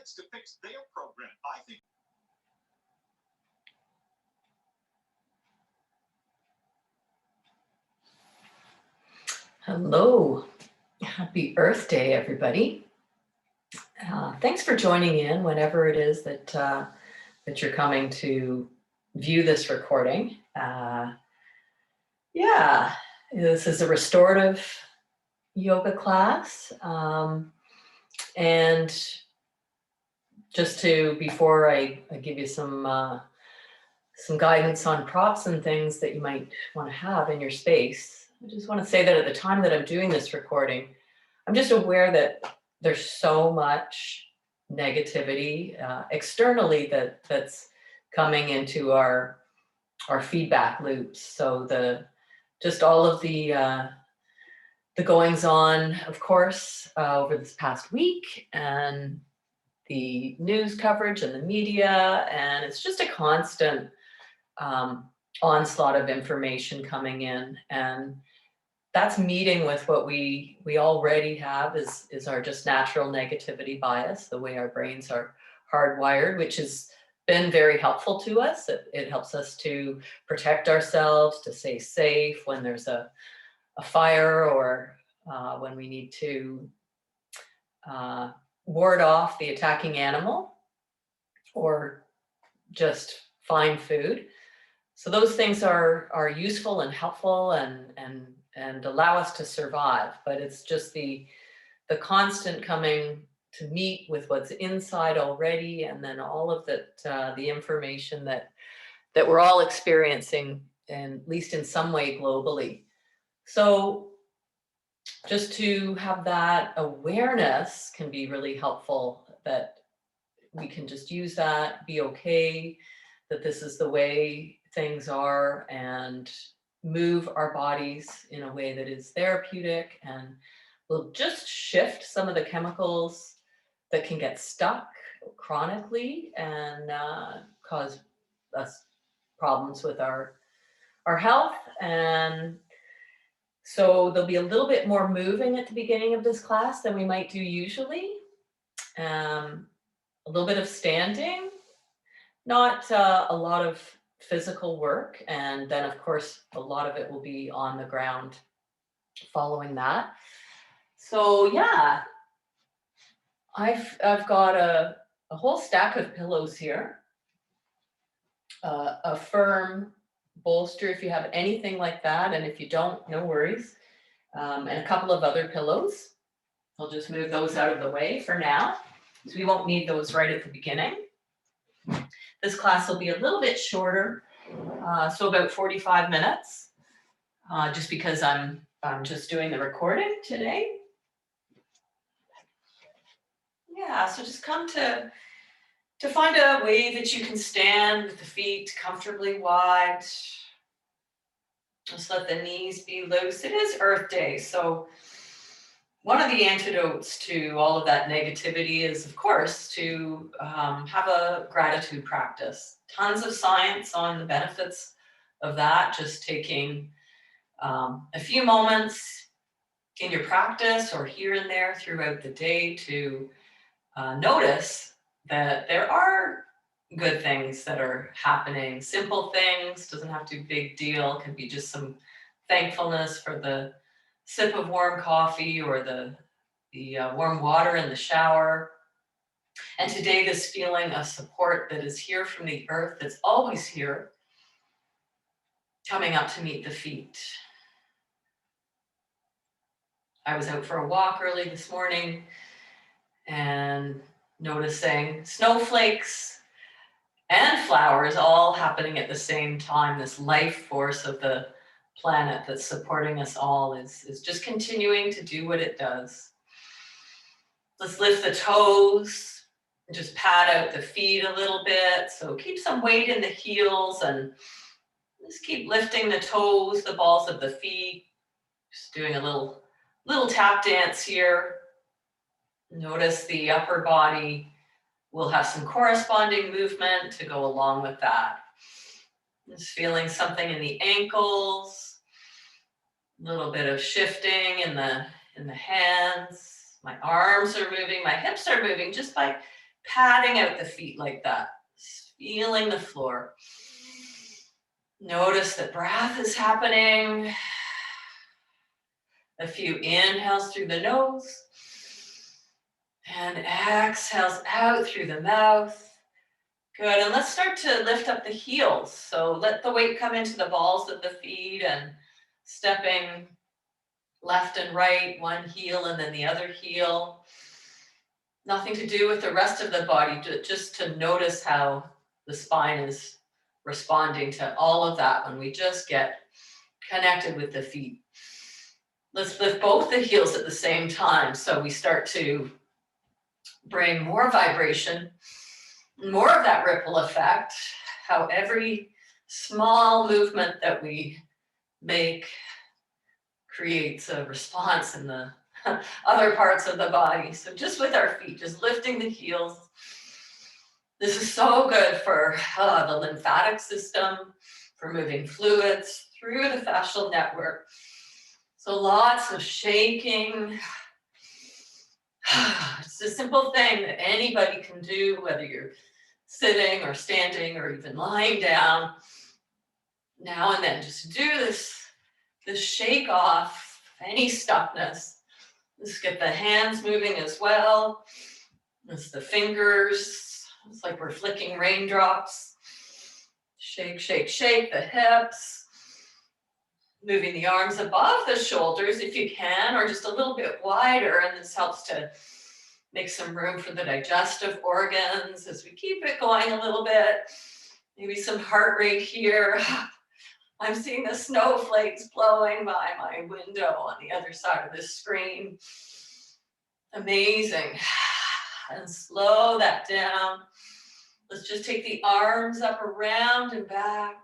minutes to fix their program. I think. Hello, happy Earth Day, everybody. Thanks for joining in whenever it is that that you're coming to view this recording. This is a restorative yoga class, and just before I give you some guidance on props and things that you might want to have in your space, I just want to say that at the time that I'm doing this recording, I'm just aware that there's so much negativity externally that's coming into our feedback loops. So just all of the goings on, of course, over this past week, and the news coverage and the media, and it's just a constant onslaught of information coming in, and that's meeting with what we already have is our just natural negativity bias, the way our brains are hardwired, which has been very helpful to us. It helps us to protect ourselves, to stay safe when there's a fire, or when we need to ward off the attacking animal, or just find food. So those things are useful and helpful and allow us to survive. But it's just the constant coming to meet with what's inside already, and then all of the information that we're all experiencing, and at least in some way globally. So just to have that awareness can be really helpful, that we can just use that, be okay, that this is the way things are, and move our bodies in a way that is therapeutic and will just shift some of the chemicals that can get stuck chronically and cause us problems with our health. And so there'll be a little bit more moving at the beginning of this class than we might do usually. A little bit of standing, not a lot of physical work, and then of course a lot of it will be on the ground following that. So yeah, I've got a whole stack of pillows here, a firm bolster if you have anything like that, and if you don't, no worries, and a couple of other pillows. I'll just move those out of the way for now, so we won't need those right at the beginning. This class will be a little bit shorter, so about 45 minutes, just because I'm just doing the recording today. Yeah, so just come to find a way that you can stand with the feet comfortably wide. Just let the knees be loose. It is Earth Day, so one of the antidotes to all of that negativity is, of course, to have a gratitude practice. Tons of science on the benefits of that. Just taking a few moments in your practice or here and there throughout the day to notice that there are good things that are happening. Simple things, doesn't have to be a big deal, can be just some thankfulness for the sip of warm coffee or the warm water in the shower. And today, this feeling of support that is here from the earth, that's always here, coming up to meet the feet. I was out for a walk early this morning and noticing snowflakes and flowers all happening at the same time. This life force of the planet that's supporting us all is just continuing to do what it does. Let's lift the toes, just pat out the feet a little bit. So keep some weight in the heels and just keep lifting the toes, the balls of the feet. Just doing a little tap dance here. Notice the upper body will have some corresponding movement to go along with that. Just feeling something in the ankles, a little bit of shifting in the hands. My arms are moving, my hips are moving, just by patting out the feet like that, feeling the floor. Notice the breath is happening. A few inhales through the nose and exhales out through the mouth. Good, and let's start to lift up the heels. So let the weight come into the balls of the feet and stepping left and right, one heel and then the other heel. Nothing to do with the rest of the body, just to notice how the spine is responding to all of that when we just get connected with the feet. Let's lift both the heels at the same time. So we start to bring more vibration, more of that ripple effect, how every small movement that we make creates a response in the other parts of the body. So just with our feet, just lifting the heels. This is so good for the lymphatic system, for moving fluids through the fascial network. So lots of shaking. It's a simple thing that anybody can do, whether you're sitting or standing or even lying down. Now and then, just do this shake off any stuckness. Let's get the hands moving as well. It's the fingers. It's like we're flicking raindrops. Shake, shake, shake the hips. Moving the arms above the shoulders if you can, or just a little bit wider, and this helps to make some room for the digestive organs as we keep it going a little bit. Maybe some heart rate here. I'm seeing the snowflakes blowing by my window on the other side of the screen. Amazing. And slow that down. Let's just take the arms up around and back.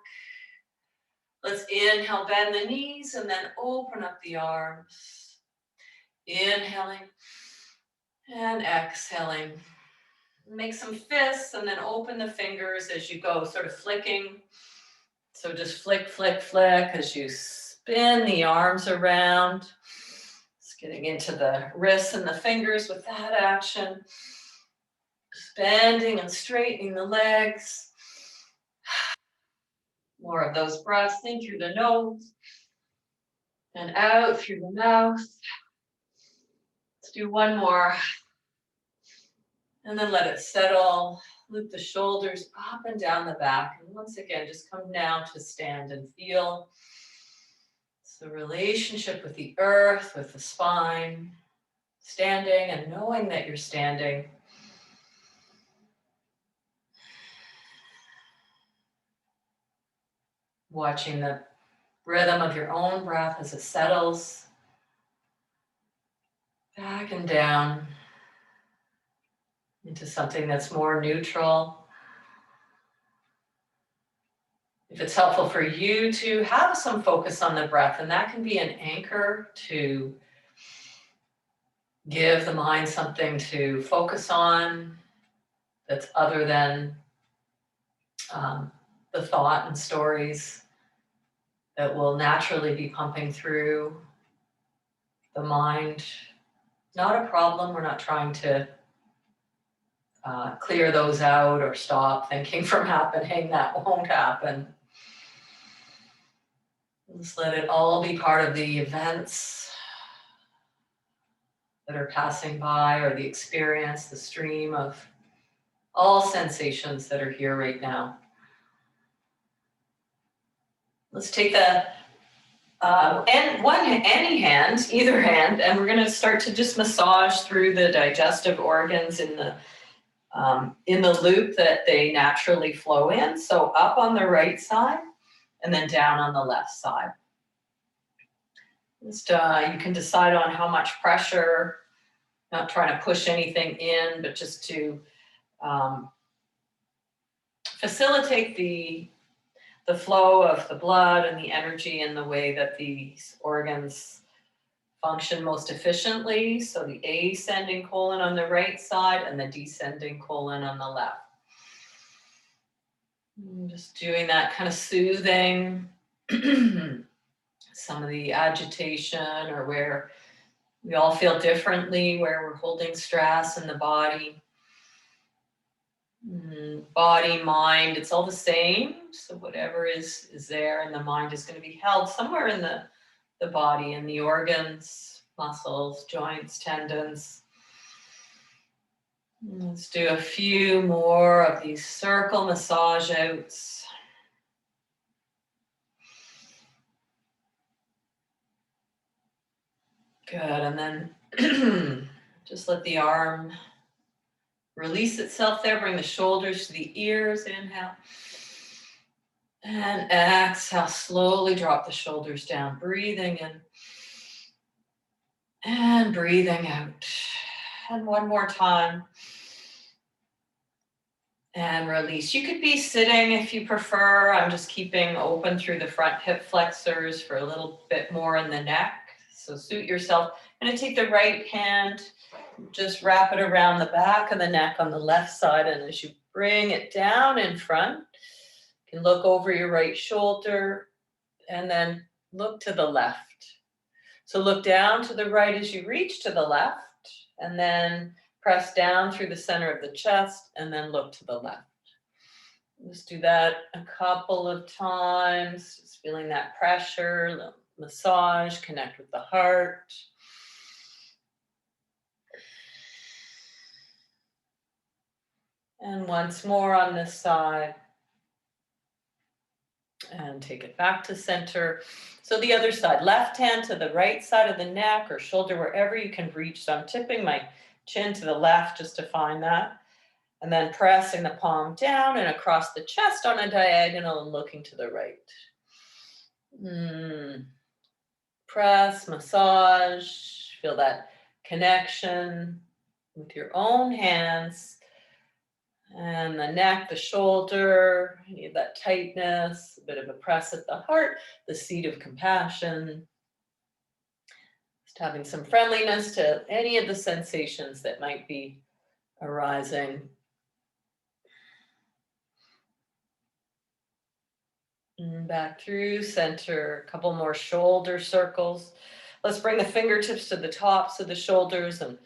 Let's inhale, bend the knees, and then open up the arms. Inhaling and exhaling. Make some fists and then open the fingers as you go, sort of flicking. So just flick, flick, flick as you spin the arms around. Just getting into the wrists and the fingers with that action. Just bending and straightening the legs. More of those breaths in through the nose and out through the mouth. Let's do one more. And then let it settle. Loop the shoulders up and down the back. And once again, just come down to stand and feel. It's the relationship with the earth, with the spine. Standing and knowing that you're standing. Watching the rhythm of your own breath as it settles. Back and down into something that's more neutral. If it's helpful for you to have some focus on the breath, and that can be an anchor to give the mind something to focus on that's other than the thought and stories that will naturally be pumping through the mind. Not a problem. We're not trying to clear those out or stop thinking from happening. That won't happen. Just let it all be part of the events that are passing by, or the experience, the stream of all sensations that are here right now. Let's take the any hand, either hand, and we're going to start to just massage through the digestive organs in the loop that they naturally flow in. So up on the right side and then down on the left side. Just you can decide on how much pressure, not trying to push anything in, but just to facilitate the flow of the blood and the energy in the way that these organs function most efficiently. So the ascending colon on the right side and the descending colon on the left. Just doing that kind of soothing some of the agitation, or where we all feel differently, where we're holding stress in the body. body, mind, it's all the same. So whatever is there, and the mind is going to be held somewhere in the body, and the organs, muscles, joints, tendons. Let's do a few more of these circle massage outs. Good, and then just let the arm release itself there. Bring the shoulders to the ears. Inhale. And exhale. Slowly drop the shoulders down. Breathing in. And breathing out. And one more time. And release. You could be sitting if you prefer. I'm just keeping open through the front hip flexors for a little bit more in the neck. So suit yourself. I'm going to take the right hand, just wrap it around the back of the neck on the left side. And as you bring it down in front, you can look over your right shoulder and then look to the left. So look down to the right as you reach to the left, and then press down through the center of the chest and then look to the left. Just do that a couple of times, just feeling that pressure, the massage, connect with the heart. And once more on this side. And take it back to center. So the other side, left hand to the right side of the neck or shoulder, wherever you can reach. So I'm tipping my chin to the left just to find that. And then pressing the palm down and across the chest on a diagonal and looking to the right. Press, massage, feel that connection with your own hands. And the neck, the shoulder, you need that tightness, a bit of a press at the heart, the seat of compassion. Just having some friendliness to any of the sensations that might be arising. And back through center, a couple more shoulder circles. Let's bring the fingertips to the tops of the shoulders and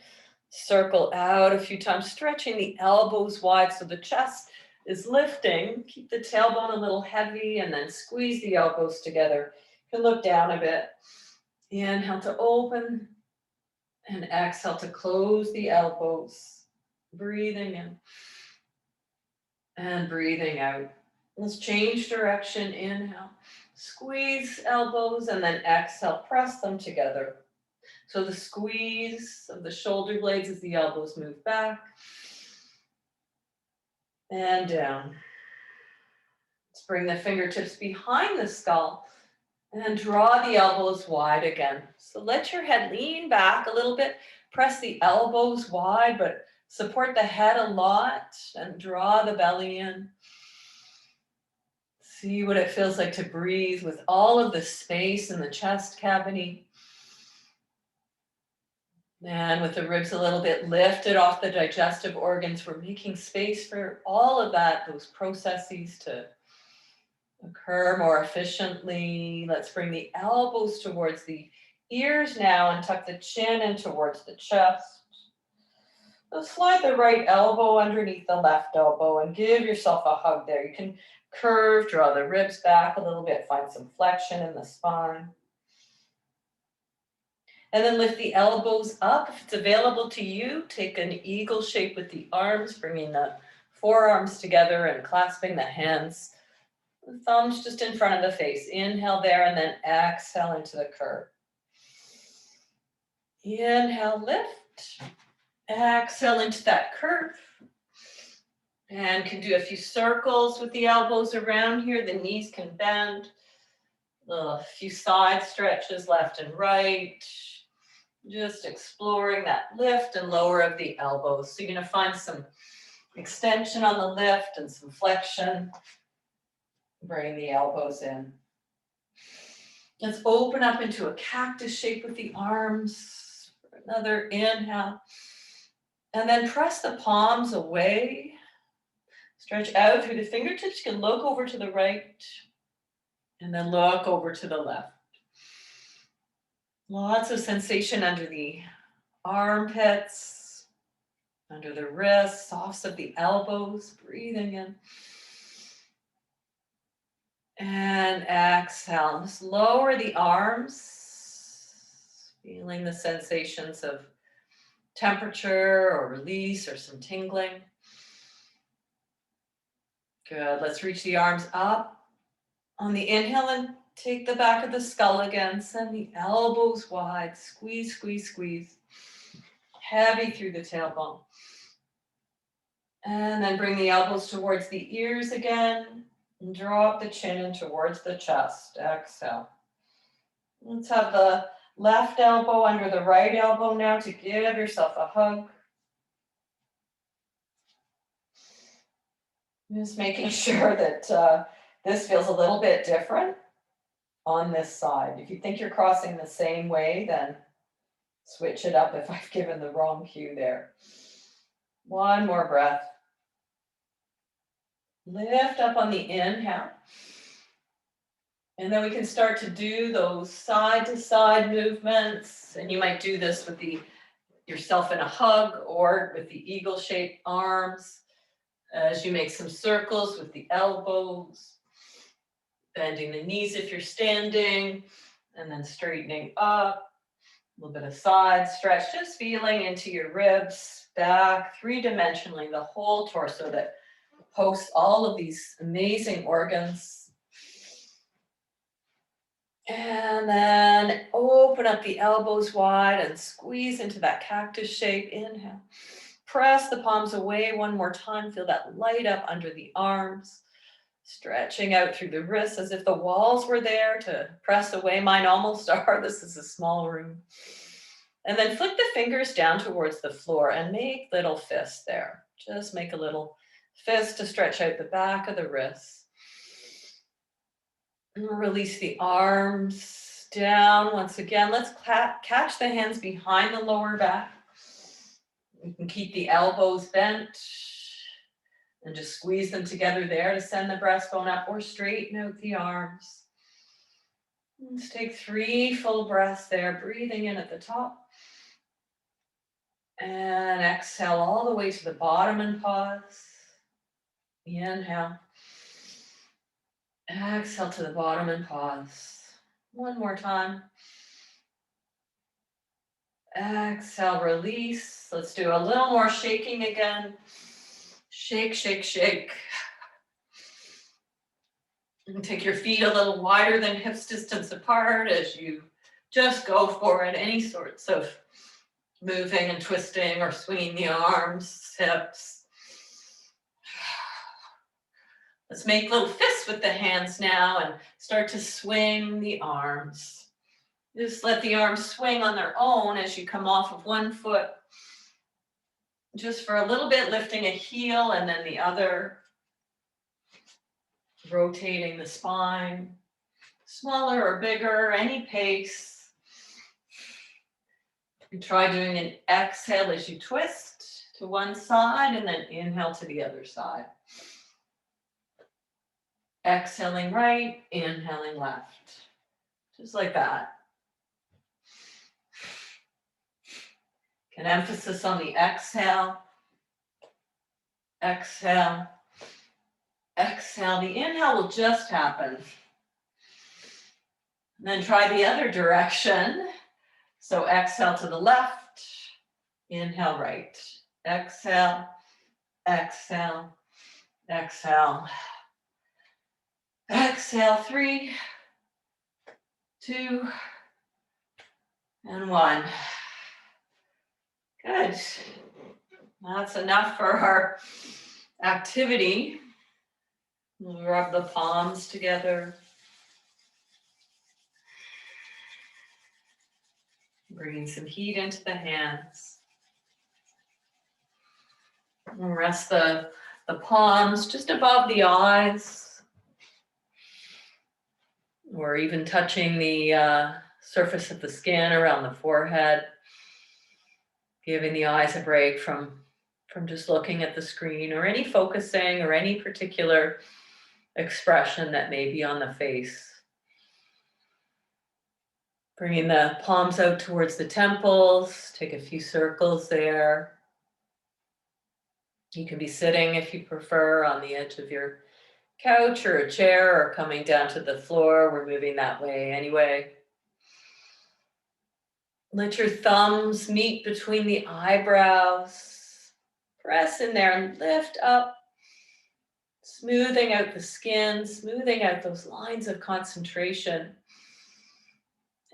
circle out a few times, stretching the elbows wide so the chest is lifting. Keep the tailbone a little heavy and then squeeze the elbows together. You can look down a bit. Inhale to open and exhale to close the elbows. Breathing in and breathing out. Let's change direction. Inhale, squeeze elbows, and then exhale, press them together. So the squeeze of the shoulder blades as the elbows move back and down. Let's bring the fingertips behind the skull and draw the elbows wide again. So let your head lean back a little bit, press the elbows wide, but support the head a lot and draw the belly in. See what it feels like to breathe with all of the space in the chest cavity. And with the ribs a little bit lifted off the digestive organs, we're making space for all of that, those processes to occur more efficiently. Let's bring the elbows towards the ears now and tuck the chin in towards the chest. So slide the right elbow underneath the left elbow and give yourself a hug there. You can curve, draw the ribs back a little bit, find some flexion in the spine. And then lift the elbows up. If it's available to you, take an eagle shape with the arms, bringing the forearms together and clasping the hands. The thumbs just in front of the face. Inhale there and then exhale into the curve. Inhale, lift. Exhale into that curve. And can do a few circles with the elbows around here. The knees can bend. A few side stretches left and right. Just exploring that lift and lower of the elbows. So you're going to find some extension on the lift and some flexion. Bring the elbows in. Let's open up into a cactus shape with the arms. Another inhale. And then press the palms away. Stretch out through the fingertips. You can look over to the right and then look over to the left. Lots of sensation under the armpits. under the wrists, softs of the elbows, breathing in. And exhale, just lower the arms, feeling the sensations of temperature or release or some tingling. Good, let's reach the arms up. On the inhale and take the back of the skull again, send the elbows wide, squeeze, squeeze, squeeze. Heavy through the tailbone. And then bring the elbows towards the ears again. And draw up the chin in towards the chest. Exhale. Let's have the left elbow under the right elbow now to give yourself a hug. Just making sure that this feels a little bit different on this side. If you think you're crossing the same way, then switch it up if I've given the wrong cue there. One more breath. Lift up on the inhale. And then we can start to do those side to side movements. And you might do this with yourself in a hug or with the eagle shaped arms as you make some circles with the elbows, bending the knees if you're standing, and then straightening up. A little bit of side stretch, just feeling into your ribs, back, three-dimensionally, the whole torso that hosts all of these amazing organs. And then open up the elbows wide and squeeze into that cactus shape. Inhale. Press the palms away one more time. Feel that light up under the arms. Stretching out through the wrists as if the walls were there to press away. Mine almost are. This is a small room. And then flick the fingers down towards the floor and make little fists there. Just make a little fist to stretch out the back of the wrists. And release the arms down once again. Let's catch the hands behind the lower back. You can keep the elbows bent and just squeeze them together there to send the breastbone up, or straighten out the arms. Let's take 3 full breaths there, breathing in at the top. And exhale all the way to the bottom and pause. Inhale. Exhale to the bottom and pause. One more time. Exhale, release. Let's do a little more shaking again. Shake, shake, shake. And take your feet a little wider than hips distance apart as you just go for it. Any sorts of moving and twisting or swinging the arms, hips. Let's make little fists with the hands now and start to swing the arms. Just let the arms swing on their own as you come off of one foot. Just for a little bit, lifting a heel and then the other. Rotating the spine. Smaller or bigger, any pace. You try doing an exhale as you twist to one side and then inhale to the other side. Exhaling right, inhaling left. Just like that. An emphasis on the exhale. Exhale. Exhale. The inhale will just happen. And then try the other direction. So exhale to the left. Inhale right. Exhale. Exhale. Exhale. Exhale, 3, 2, and 1. Good. That's enough for our activity. We'll rub the palms together. Bringing some heat into the hands. And rest the palms just above the eyes. Or even touching the surface of the skin around the forehead. Giving the eyes a break from just looking at the screen or any focusing or any particular expression that may be on the face. Bringing the palms out towards the temples. Take a few circles there. You can be sitting if you prefer on the edge of your couch or a chair or coming down to the floor. We're moving that way anyway. Let your thumbs meet between the eyebrows. Press in there and lift up, smoothing out the skin, smoothing out those lines of concentration.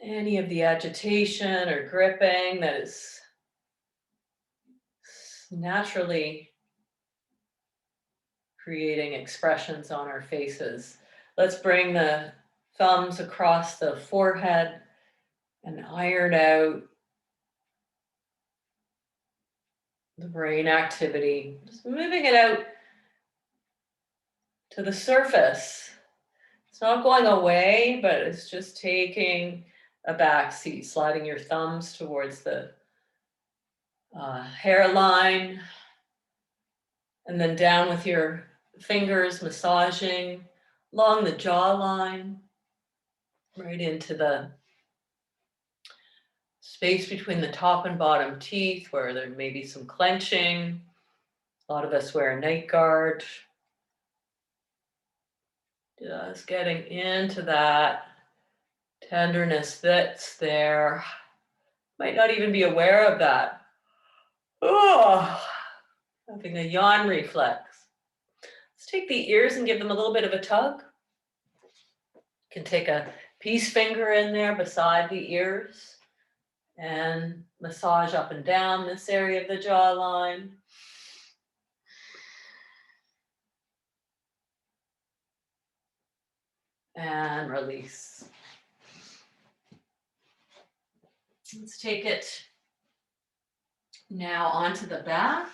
Any of the agitation or gripping that is naturally creating expressions on our faces. Let's bring the thumbs across the forehead and iron out the brain activity. Just moving it out to the surface. It's not going away, but it's just taking a back seat, sliding your thumbs towards the hairline, and then down with your fingers, massaging along the jawline, right into the space between the top and bottom teeth where there may be some clenching. A lot of us wear a night guard. Just getting into that tenderness that's there. Might not even be aware of that. Oh, having a yawn reflex. Let's take the ears and give them a little bit of a tug. You can take a peace finger in there beside the ears and massage up and down this area of the jawline. And release. Let's take it now onto the back.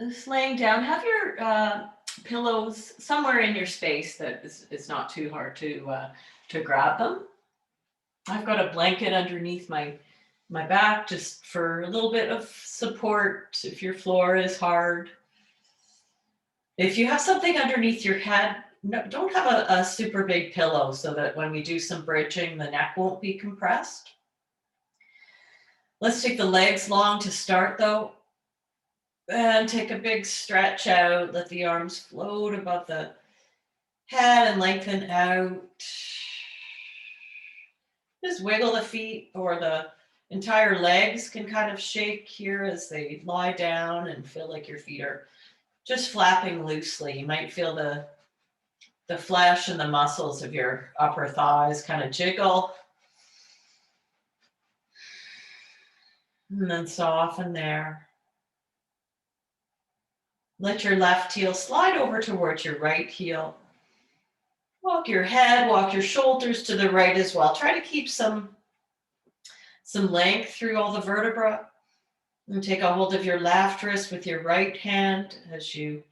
Just laying down, have your pillows somewhere in your space that it's not too hard to grab them. I've got a blanket underneath my back just for a little bit of support if your floor is hard. If you have something underneath your head, no, don't have a super big pillow so that when we do some bridging, the neck won't be compressed. Let's take the legs long to start though. And take a big stretch out. Let the arms float above the head and lengthen out. Just wiggle the feet, or the entire legs can kind of shake here as they lie down and feel like your feet are just flapping loosely. You might feel the flesh and the muscles of your upper thighs kind of jiggle. And then soften there. Let your left heel slide over towards your right heel. Walk your head, walk your shoulders to the right as well. Try to keep some length through all the vertebrae. And take a hold of your left wrist with your right hand as you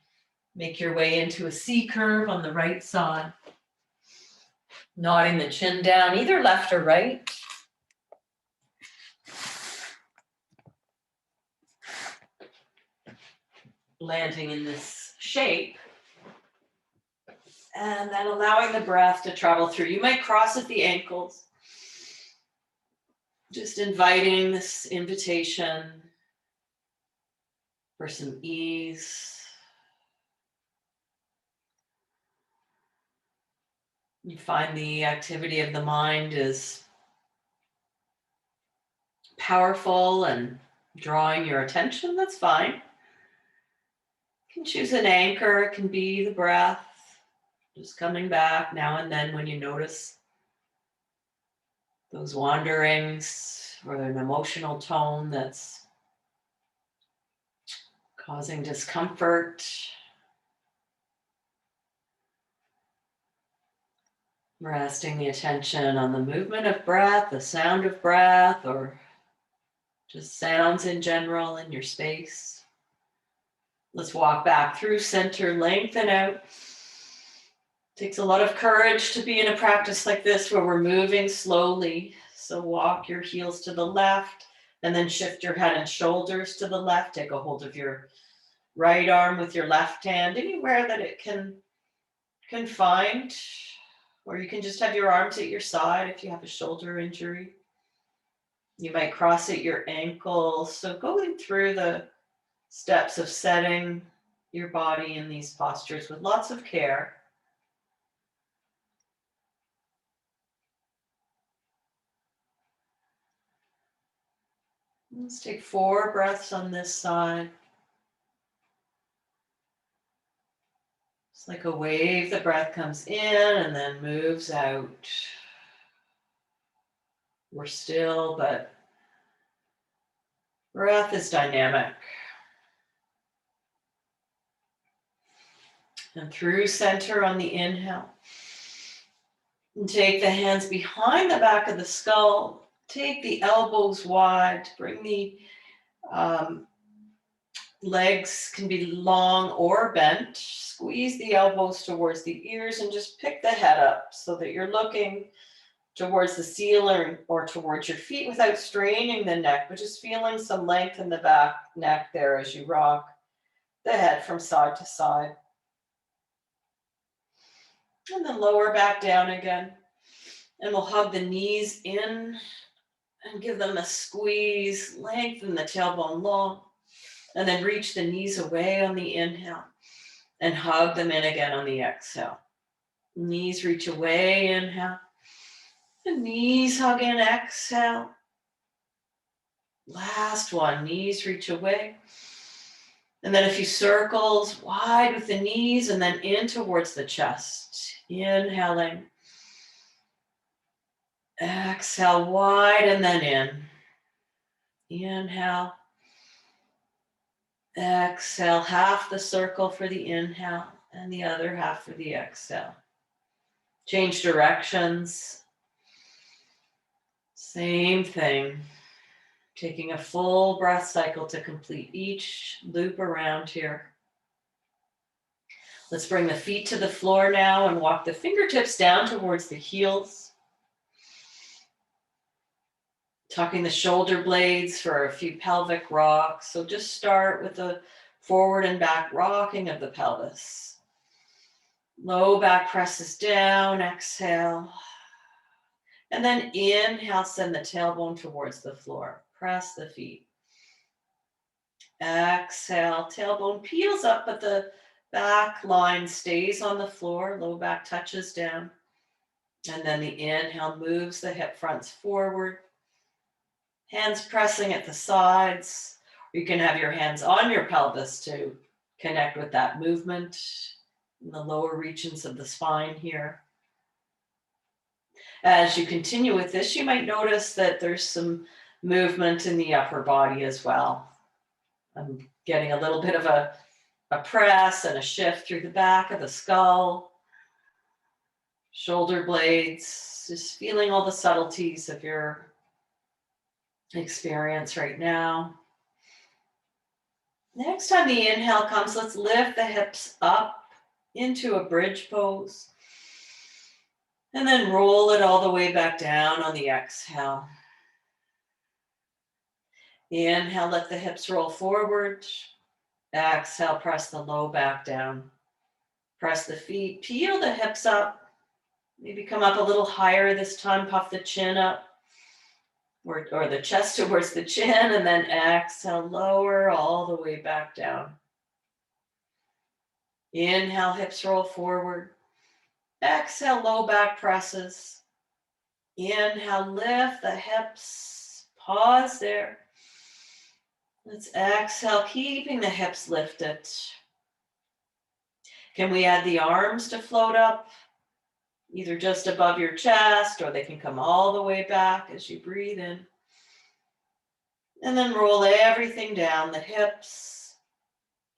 make your way into a C curve on the right side. Nodding the chin down, either left or right. Landing in this shape. And then allowing the breath to travel through. You might cross at the ankles. Just inviting this invitation for some ease. You find the activity of the mind is powerful and drawing your attention, that's fine. You can choose an anchor, it can be the breath, just coming back now and then when you notice those wanderings or an emotional tone that's causing discomfort. Resting the attention on the movement of breath, the sound of breath, or just sounds in general in your space. Let's walk back through center, lengthen out. Takes a lot of courage to be in a practice like this where we're moving slowly. So walk your heels to the left and then shift your head and shoulders to the left. Take a hold of your right arm with your left hand, anywhere that it can find. Or you can just have your arms at your side if you have a shoulder injury. You might cross at your ankles. So going through the steps of setting your body in these postures with lots of care. Let's take 4 breaths on this side. It's like a wave. The breath comes in and then moves out. We're still, but breath is dynamic. And through center on the inhale. And take the hands behind the back of the skull. Take the elbows wide. Bring the legs can be long or bent. Squeeze the elbows towards the ears and just pick the head up so that you're looking towards the ceiling or towards your feet without straining the neck, but just feeling some length in the back neck there as you rock the head from side to side. And then lower back down again. And we'll hug the knees in and give them a squeeze, lengthen the tailbone long. And then reach the knees away on the inhale and hug them in again on the exhale. Knees reach away, inhale. And knees hug in, exhale. Last one, knees reach away. And then a few circles wide with the knees and then in towards the chest. Inhaling. Exhale wide and then in. Inhale. Exhale, half the circle for the inhale and the other half for the exhale. Change directions. Same thing. Taking a full breath cycle to complete each loop around here. Let's bring the feet to the floor now and walk the fingertips down towards the heels. Tucking the shoulder blades for a few pelvic rocks. So just start with the forward and back rocking of the pelvis. Low back presses down, exhale. And then inhale, send the tailbone towards the floor. Press the feet. Exhale, tailbone peels up, but the back line stays on the floor. Low back touches down. And then the inhale moves the hip fronts forward. Hands pressing at the sides. You can have your hands on your pelvis to connect with that movement in the lower regions of the spine here. As you continue with this, you might notice that there's some movement in the upper body as well. I'm getting a little bit of a press and a shift through the back of the skull, shoulder blades, just feeling all the subtleties of your experience right now. Next time the inhale comes, let's lift the hips up into a bridge pose. And then roll it all the way back down on the exhale. Inhale, let the hips roll forward. Exhale, press the low back down. Press the feet, peel the hips up. Maybe come up a little higher this time, puff the chin up. Or the chest towards the chin, and then exhale, lower all the way back down. Inhale, hips roll forward. Exhale, low back presses. Inhale, lift the hips. Pause there. Let's exhale, keeping the hips lifted. Can we add the arms to float up? Either just above your chest, or they can come all the way back as you breathe in. And then roll everything down, the hips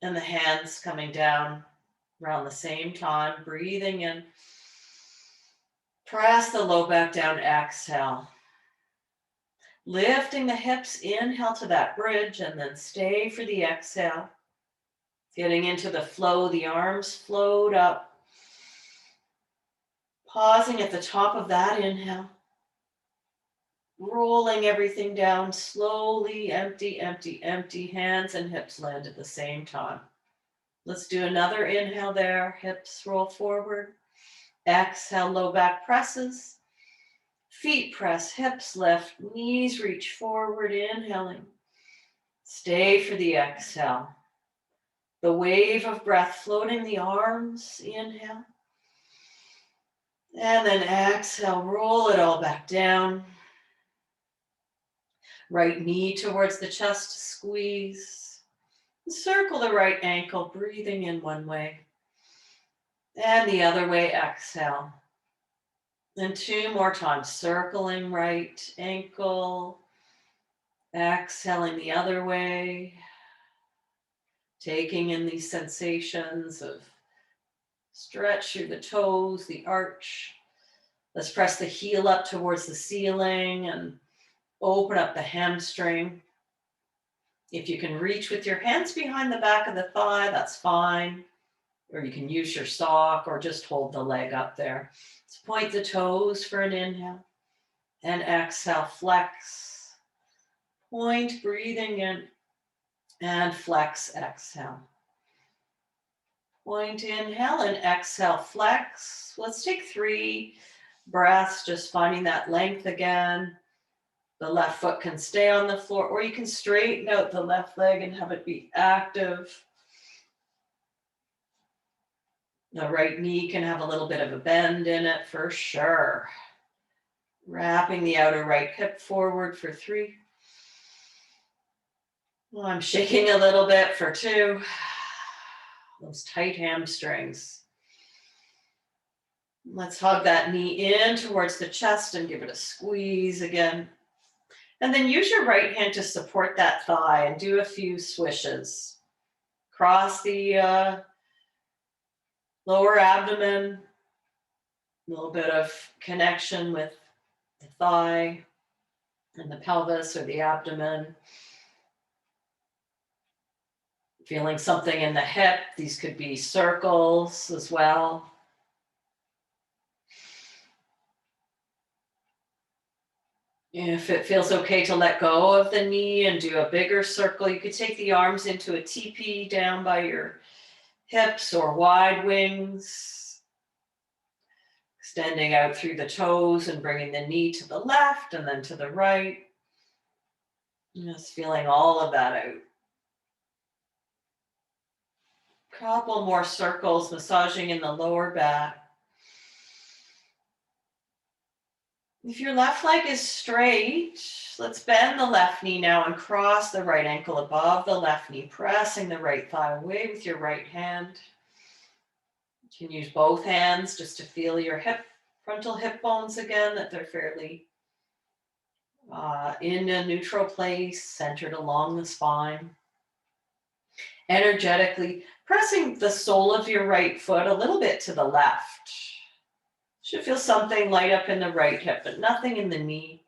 and the hands coming down around the same time, breathing in. Press the low back down, exhale. Lifting the hips, inhale to that bridge, and then stay for the exhale. Getting into the flow, the arms float up. Pausing at the top of that inhale. Rolling everything down slowly, empty, empty, empty. Hands and hips land at the same time. Let's do another inhale there. Hips roll forward. Exhale, low back presses. Feet press, hips lift, knees reach forward, inhaling. Stay for the exhale. The wave of breath floating the arms, inhale. And then exhale, roll it all back down. Right knee towards the chest, squeeze. Circle the right ankle, breathing in one way. And the other way, exhale. And 2 more times, circling right ankle, exhaling the other way. Taking in these sensations of stretch through the toes, the arch. Let's press the heel up towards the ceiling and open up the hamstring. If you can reach with your hands behind the back of the thigh, that's fine. Or you can use your sock or just hold the leg up there. Let's point the toes for an inhale. And exhale, flex. Point, breathing in. And flex, exhale. Point, inhale, and exhale, flex. Let's take 3 breaths, just finding that length again. The left foot can stay on the floor, or you can straighten out the left leg and have it be active. The right knee can have a little bit of a bend in it for sure. Wrapping the outer right hip forward for 3. Well, I'm shaking a little bit for 2. Those tight hamstrings. Let's hug that knee in towards the chest and give it a squeeze again. And then use your right hand to support that thigh and do a few swishes. Cross the lower abdomen, a little bit of connection with the thigh and the pelvis or the abdomen. Feeling something in the hip. These could be circles as well. If it feels okay to let go of the knee and do a bigger circle, you could take the arms into a teepee down by your hips or wide wings. Extending out through the toes and bringing the knee to the left and then to the right. Just feeling all of that out. Couple more circles, massaging in the lower back. If your left leg is straight, let's bend the left knee now and cross the right ankle above the left knee, pressing the right thigh away with your right hand. You can use both hands just to feel your frontal hip bones again, that they're fairly in a neutral place, centered along the spine. Energetically pressing the sole of your right foot a little bit to the left. Should feel something light up in the right hip, but nothing in the knee.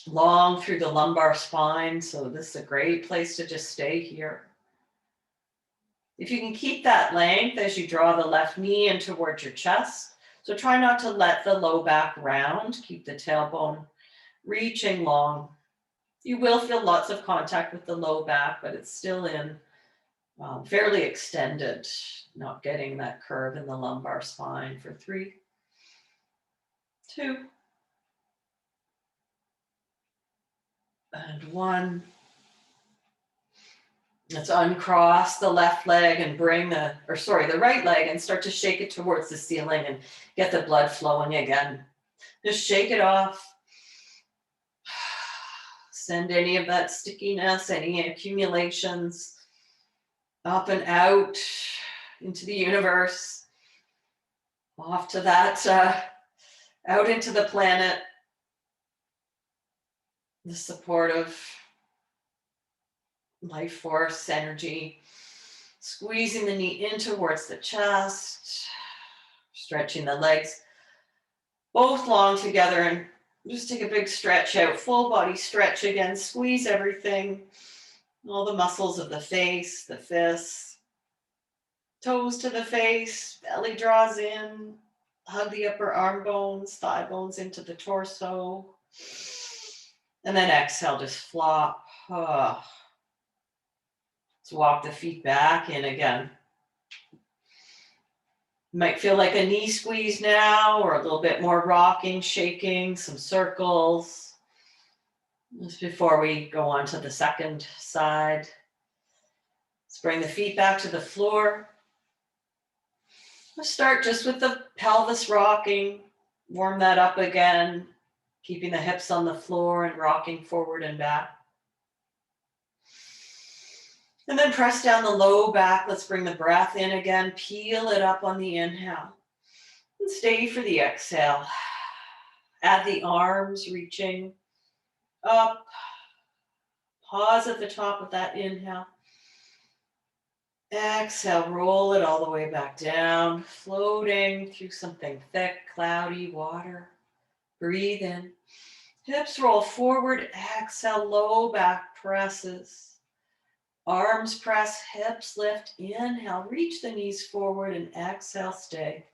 Long through the lumbar spine, so this is a great place to just stay here. If you can keep that length as you draw the left knee in towards your chest, so try not to let the low back round, keep the tailbone reaching long. You will feel lots of contact with the low back, but it's still in fairly extended, not getting that curve in the lumbar spine for 3, 2, and 1. Let's uncross the left leg and bring the right leg and start to shake it towards the ceiling and get the blood flowing again. Just shake it off. Send any of that stickiness, any accumulations up and out into the universe, off to that, out into the planet, the supportive life force energy, squeezing the knee in towards the chest, stretching the legs both long together, and just take a big stretch out, full body stretch again, squeeze everything, all the muscles of the face, the fists, toes to the face, belly draws in, hug the upper arm bones, thigh bones into the torso, and then exhale, just flop. Let's walk the feet back in again. You might feel like a knee squeeze now, or a little bit more rocking, shaking, some circles. Just before we go on to the second side. Let's bring the feet back to the floor. Let's start just with the pelvis rocking. Warm that up again, keeping the hips on the floor and rocking forward and back. And then press down the low back. Let's bring the breath in again. Peel it up on the inhale. And stay for the exhale. Add the arms reaching up. Pause at the top of that inhale. Exhale, roll it all the way back down, floating through something thick, cloudy water. Breathe in. Hips roll forward. Exhale, low back presses. Arms press, hips lift. Inhale, reach the knees forward and exhale, stay.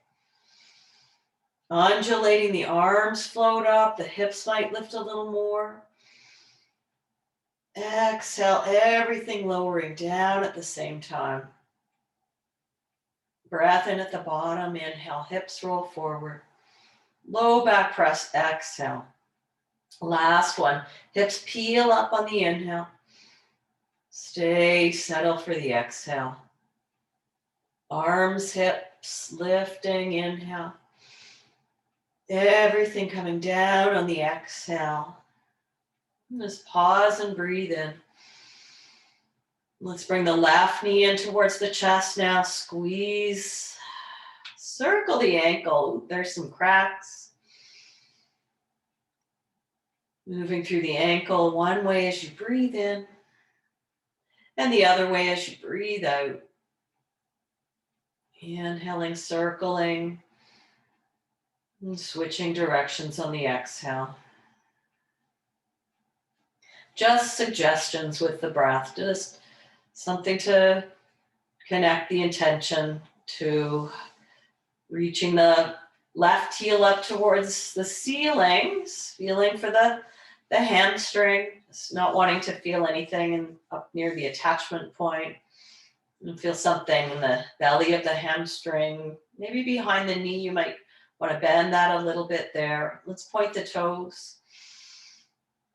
Undulating, the arms float up, the hips might lift a little more. Exhale, everything lowering down at the same time. Breath in at the bottom, inhale, hips roll forward. Low back press, exhale. Last one, hips peel up on the inhale. Stay, settle for the exhale. Arms, hips lifting, inhale. Everything coming down on the exhale. Just pause and breathe in. Let's bring the left knee in towards the chest now. Squeeze. Circle the ankle. There's some cracks. Moving through the ankle one way as you breathe in, and the other way as you breathe out. Inhaling, circling, and switching directions on the exhale. Just suggestions with the breath, just something to connect the intention to reaching the left heel up towards the ceilings, feeling for the hamstring, not wanting to feel anything up near the attachment point. And feel something in the belly of the hamstring, maybe behind the knee. You might want to bend that a little bit there. Let's point the toes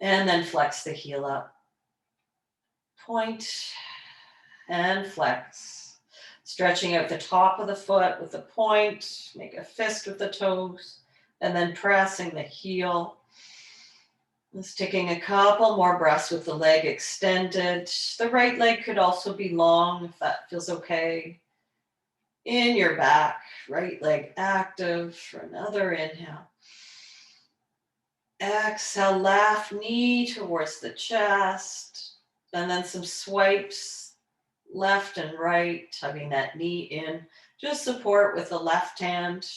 and then flex the heel up. Point and flex. Stretching out the top of the foot with the point, make a fist with the toes, and then pressing the heel. Just taking a couple more breaths with the leg extended. The right leg could also be long if that feels okay. In your back, right leg active for another inhale. Exhale, left knee towards the chest. And then some swipes, left and right, tugging that knee in. Just support with the left hand.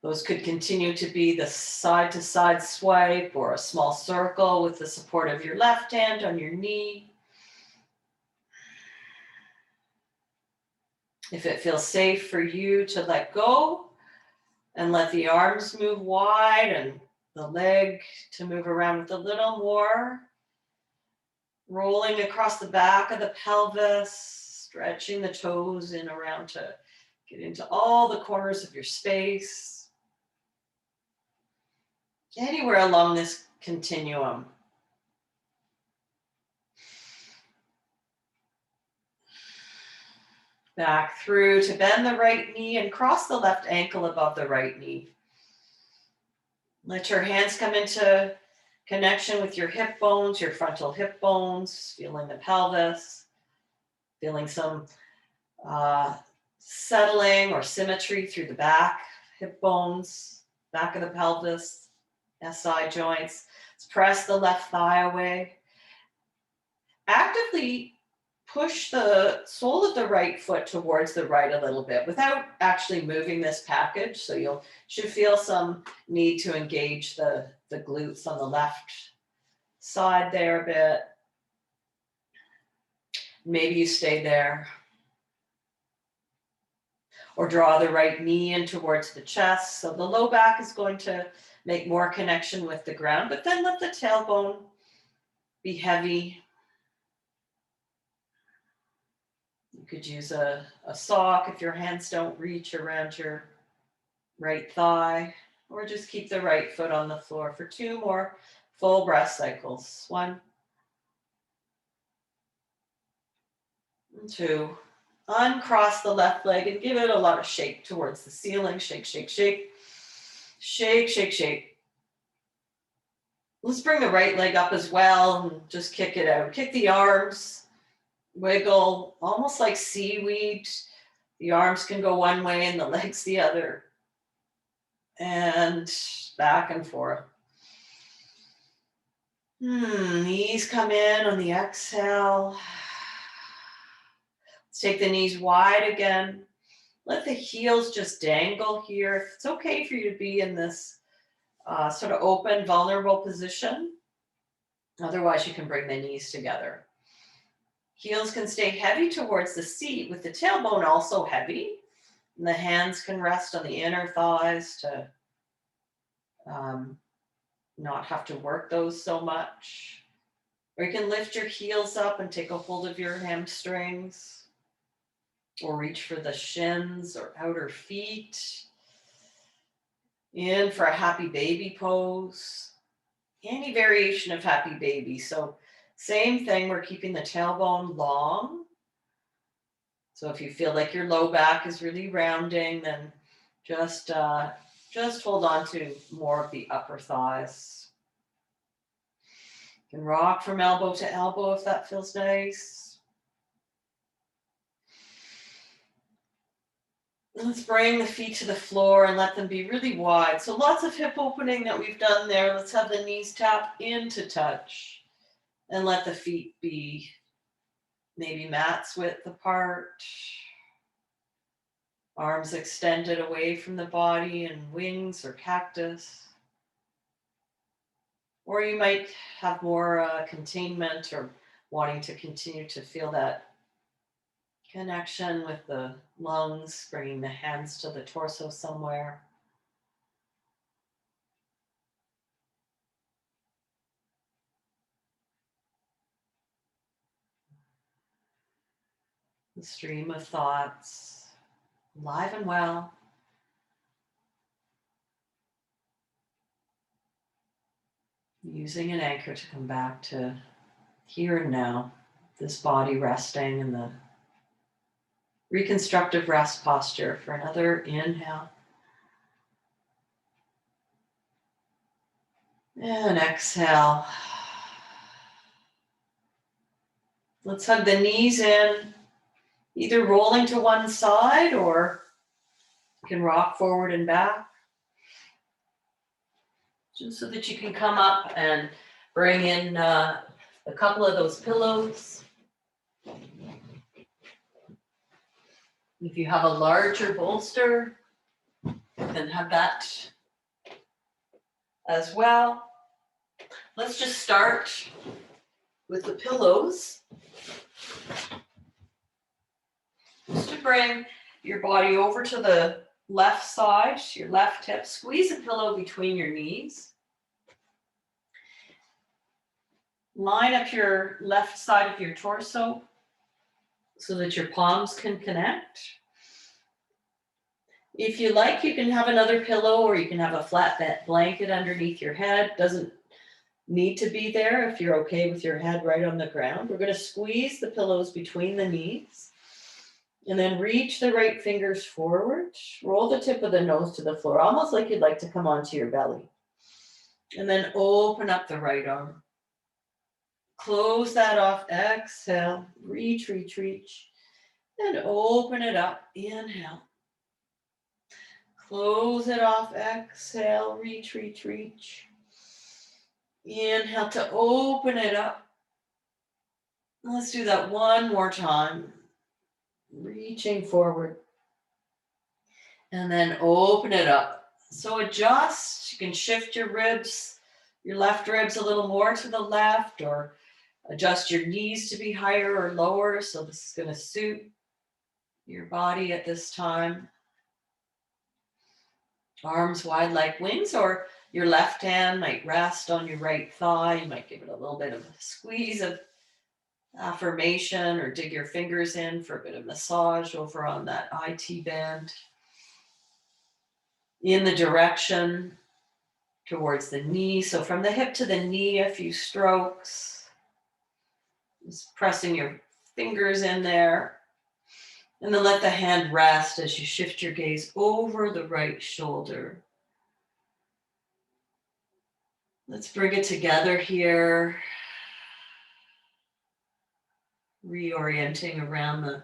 Those could continue to be the side-to-side swipe or a small circle with the support of your left hand on your knee. If it feels safe for you to let go and let the arms move wide and the leg to move around with a little more. Rolling across the back of the pelvis, stretching the toes in around to get into all the corners of your space. Anywhere along this continuum. Back through to bend the right knee and cross the left ankle above the right knee. Let your hands come into connection with your hip bones, your frontal hip bones, feeling the pelvis, feeling some settling or symmetry through the back, hip bones, back of the pelvis. SI joints. Let's press the left thigh away. Actively push the sole of the right foot towards the right a little bit without actually moving this package. So you should feel some need to engage the glutes on the left side there a bit. Maybe you stay there. Or draw the right knee in towards the chest. So the low back is going to make more connection with the ground, but then let the tailbone be heavy. could use a sock if your hands don't reach around your right thigh, or just keep the right foot on the floor for 2 more full breath cycles. 1, 2. Uncross the left leg and give it a lot of shake towards the ceiling. Shake, shake, shake. Shake, shake, shake. Let's bring the right leg up as well and just kick it out. Kick the arms, wiggle, almost like seaweed. The arms can go one way and the legs the other. And back and forth. Knees come in on the exhale. Let's take the knees wide again. Let the heels just dangle here. If it's okay for you to be in this sort of open, vulnerable position. Otherwise, you can bring the knees together. Heels can stay heavy towards the seat with the tailbone also heavy. And the hands can rest on the inner thighs to not have to work those so much. Or you can lift your heels up and take a hold of your hamstrings. Or reach for the shins or outer feet. In for a happy baby pose. Any variation of happy baby. So same thing, we're keeping the tailbone long. So if you feel like your low back is really rounding, then just hold on to more of the upper thighs. You can rock from elbow to elbow if that feels nice. Let's bring the feet to the floor and let them be really wide. So lots of hip opening that we've done there. Let's have the knees tap into touch and let the feet be maybe mat's width apart. Arms extended away from the body and wings or cactus. Or you might have more containment or wanting to continue to feel that connection with the lungs, bringing the hands to the torso somewhere. The stream of thoughts, alive and well. Using an anchor to come back to here and now, this body resting in the reconstructive rest posture for another inhale. And exhale. Let's hug the knees in, either rolling to one side or you can rock forward and back. Just so that you can come up and bring in a couple of those pillows. If you have a larger bolster, then have that as well. Let's just start with the pillows. Just to bring your body over to the left side, your left hip. Squeeze a pillow between your knees. Line up your left side of your torso so that your palms can connect. If you like, you can have another pillow or you can have a flat blanket underneath your head. Doesn't need to be there if you're okay with your head right on the ground. We're going to squeeze the pillows between the knees and then reach the right fingers forward. Roll the tip of the nose to the floor, almost like you'd like to come onto your belly. And then open up the right arm. Close that off, exhale, reach, reach, reach, and open it up, inhale. Close it off, exhale, reach, reach, reach. Inhale to open it up. Let's do that one more time. Reaching forward. And then open it up. So adjust, you can shift your ribs, your left ribs a little more to the left, or adjust your knees to be higher or lower. So this is going to suit your body at this time. Arms wide like wings, or your left hand might rest on your right thigh. You might give it a little bit of a squeeze of affirmation or dig your fingers in for a bit of massage over on that IT band. In the direction towards the knee. So from the hip to the knee, a few strokes. Just pressing your fingers in there. And then let the hand rest as you shift your gaze over the right shoulder. Let's bring it together here. Reorienting around the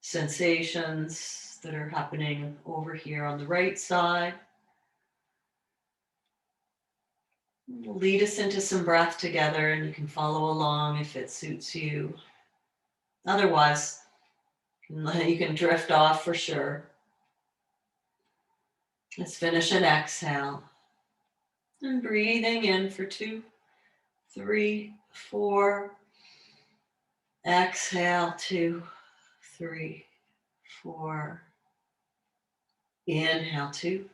sensations that are happening over here on the right side. Lead us into some breath together, and you can follow along if it suits you. Otherwise, you can drift off for sure. Let's finish an exhale. And breathing in for 2, 3, 4. Exhale, 2, 3, 4. Inhale, 2,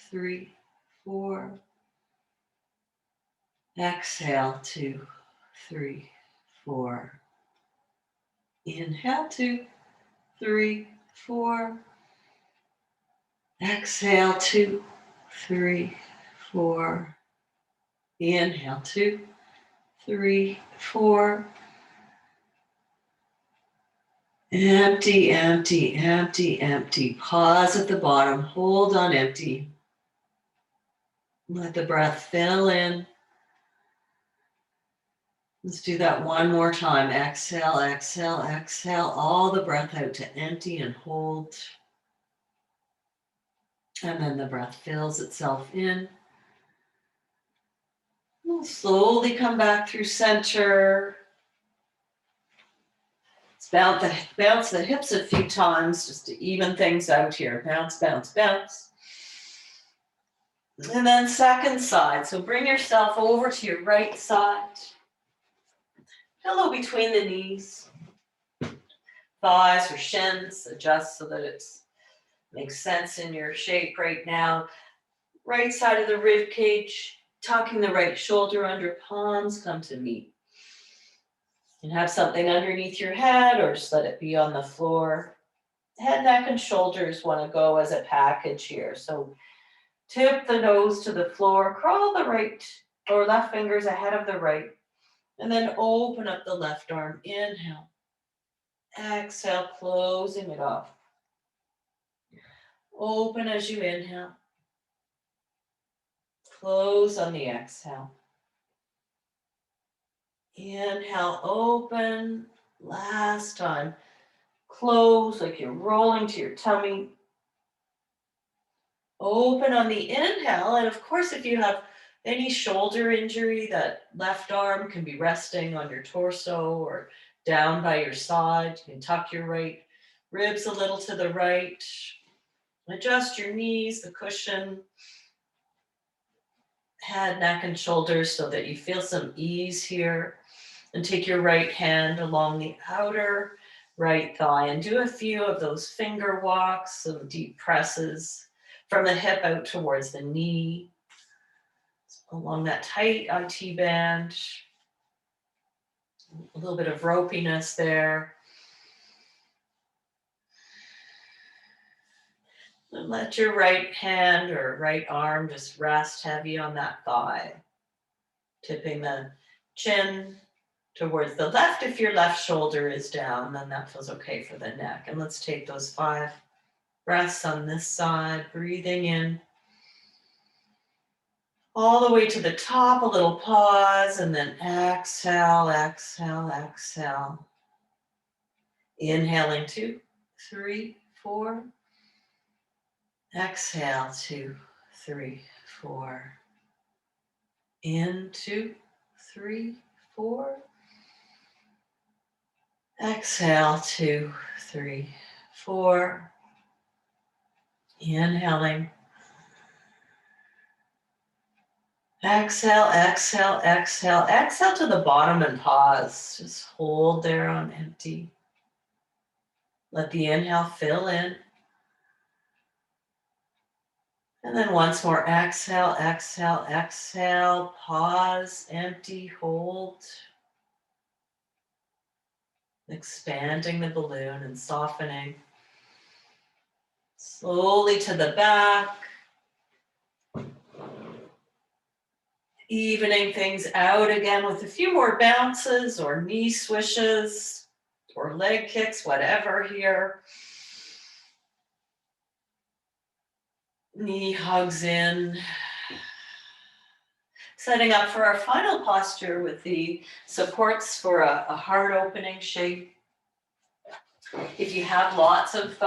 3, 4. Exhale, 2, 3, 4. Inhale, 2, 3, 4. Exhale, 2, 3, 4. Inhale, 2, 3, 4. Empty, empty, empty, empty. Pause at the bottom. Hold on empty. Let the breath fill in. Let's do that one more time. Exhale, exhale, exhale. All the breath out to empty and hold. And then the breath fills itself in. We'll slowly come back through center. Let's bounce the hips a few times just to even things out here. Bounce, bounce, bounce. And then second side. So bring yourself over to your right side. Pillow between the knees. Thighs or shins. Adjust so that it makes sense in your shape right now. Right side of the rib cage. Tucking the right shoulder under, palms come to meet. You can have something underneath your head or just let it be on the floor. Head, neck, and shoulders want to go as a package here. So tip the nose to the floor, crawl the right or left fingers ahead of the right, and then open up the left arm. Inhale. Exhale, closing it off. Open as you inhale. Close on the exhale. Inhale, open. Last time. Close like you're rolling to your tummy. Open on the inhale. And of course, if you have any shoulder injury, that left arm can be resting on your torso or down by your side. You can tuck your right ribs a little to the right. Adjust your knees, the cushion, head, neck, and shoulders so that you feel some ease here. And take your right hand along the outer right thigh and do a few of those finger walks, some deep presses from the hip out towards the knee, along that tight IT band. A little bit of ropiness there. And let your right hand or right arm just rest heavy on that thigh. Tipping the chin towards the left. If your left shoulder is down, then that feels okay for the neck. And let's take those 5 breaths on this side, breathing in. All the way to the top, a little pause, and then exhale, exhale, exhale. Inhaling 2, 3, 4. Exhale 2, 3, 4. In 2, 3, 4. Exhale 2, 3, 4. Inhaling. Exhale, exhale, exhale. Exhale to the bottom and pause. Just hold there on empty. Let the inhale fill in. And then once more, exhale, exhale, exhale. Pause, empty, hold. Expanding the balloon and softening. Slowly to the back. Evening things out again with a few more bounces or knee swishes or leg kicks, whatever here. Knee hugs in. Setting up for our final posture with the supports for a heart opening shape. If you have lots of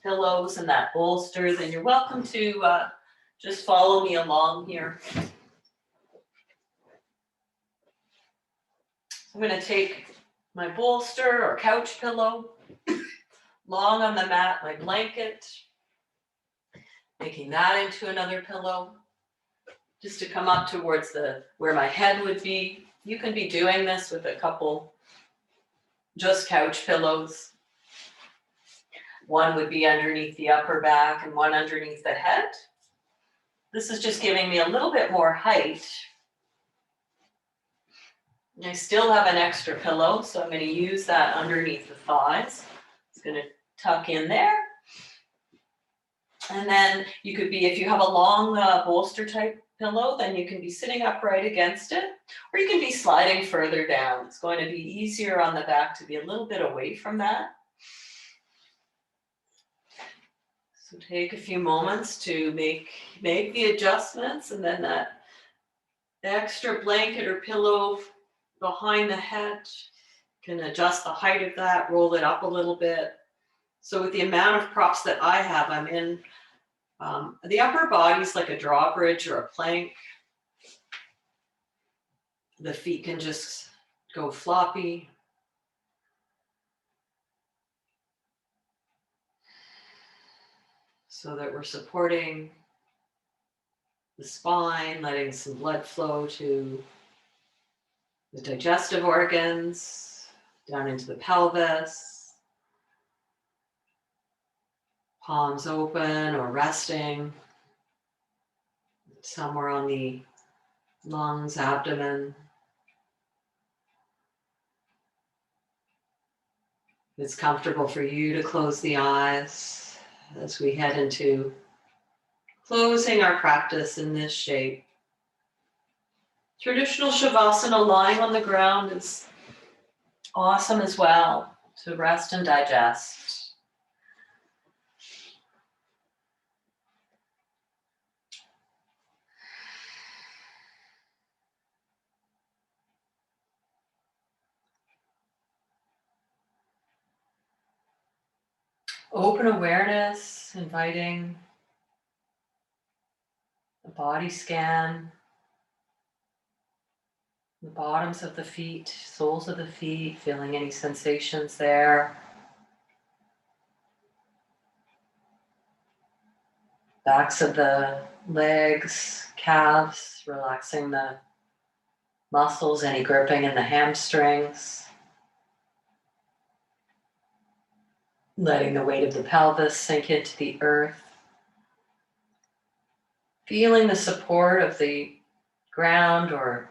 pillows and that bolster, then you're welcome to just follow me along here. I'm going to take my bolster or couch pillow, long on the mat, my blanket, making that into another pillow, just to come up towards where my head would be. You can be doing this with a couple just couch pillows. One would be underneath the upper back and one underneath the head. This is just giving me a little bit more height. I still have an extra pillow, so I'm going to use that underneath the thighs. It's going to tuck in there. And then you could be, if you have a long bolster type pillow, then you can be sitting upright against it, or you can be sliding further down. It's going to be easier on the back to be a little bit away from that. So take a few moments to make the adjustments, and then that extra blanket or pillow behind the head, can adjust the height of that, roll it up a little bit. So with the amount of props that I have, I'm in the upper body's like a drawbridge or a plank. The feet can just go floppy. So that we're supporting the spine, letting some blood flow to the digestive organs, down into the pelvis. Palms open or resting somewhere on the lungs, abdomen. If it's comfortable for you to close the eyes as we head into closing our practice in this shape. Traditional Shavasana, lying on the ground, is awesome as well to rest and digest. Open awareness, inviting the body scan, the bottoms of the feet, soles of the feet, feeling any sensations there. Backs of the legs, calves, relaxing the muscles, any gripping in the hamstrings. Letting the weight of the pelvis sink into the earth. Feeling the support of the ground or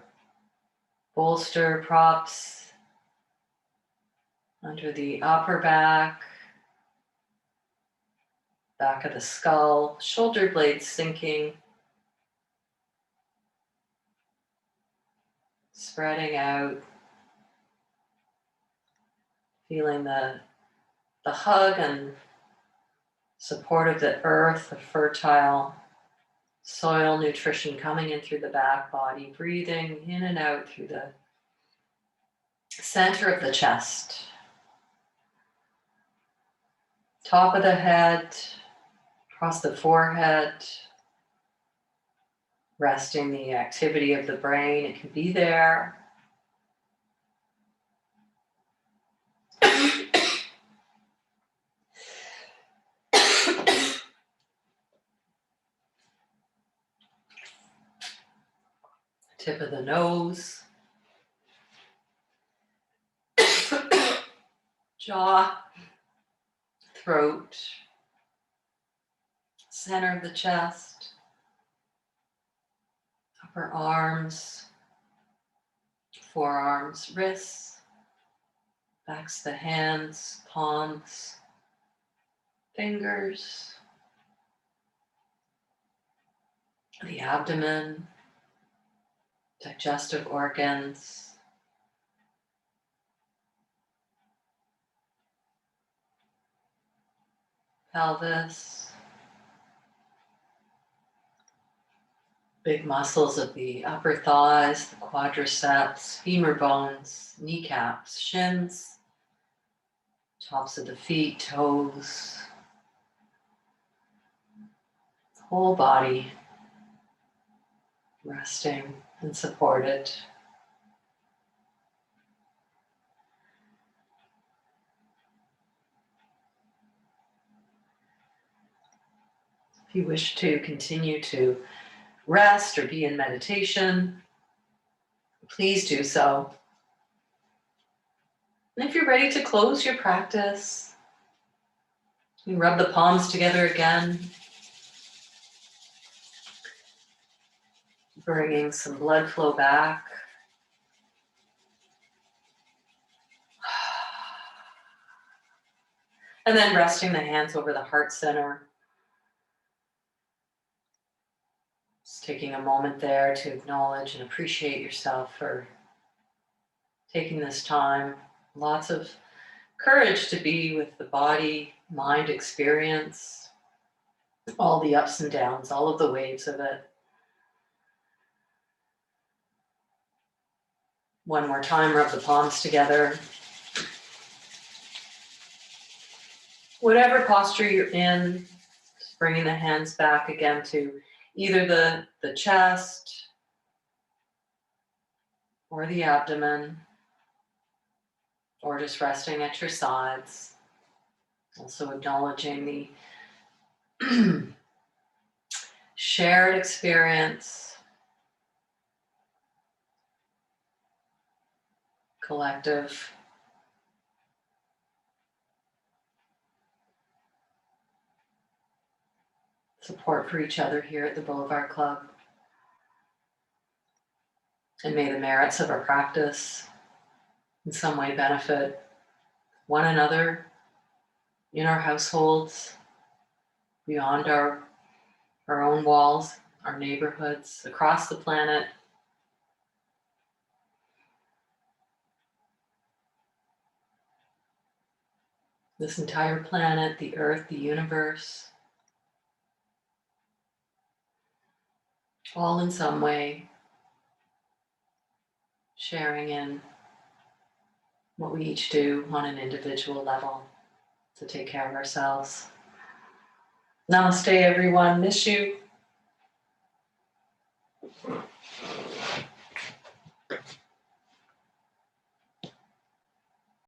bolster props under the upper back, back of the skull, shoulder blades sinking, spreading out, feeling the hug and support of the earth, the fertile soil nutrition coming in through the back body, breathing in and out through the center of the chest, top of the head, across the forehead, resting the activity of the brain. It can be there. Tip of the nose, jaw, throat, center of the chest, upper arms, forearms, wrists, Backs of the hands, palms, fingers, the abdomen, digestive organs, pelvis, big muscles of the upper thighs, the quadriceps, femur bones, kneecaps, shins, tops of the feet, toes, whole body resting and supported. If you wish to continue to rest or be in meditation, please do so. And if you're ready to close your practice, you rub the palms together again, bringing some blood flow back. And then resting the hands over the heart center. Just taking a moment there to acknowledge and appreciate yourself for taking this time. Lots of courage to be with the body, mind experience, all the ups and downs, all of the waves of it. One more time, rub the palms together. Whatever posture you're in, just bringing the hands back again to either the chest or the abdomen, or just resting at your sides. Also acknowledging the shared experience, collective. Support for each other here at the Boulevard Club. And may the merits of our practice in some way benefit one another in our households, beyond our own walls, our neighborhoods, across the planet. This entire planet, the earth, the universe, all in some way sharing in what we each do on an individual level to take care of ourselves. Namaste, everyone. Miss you.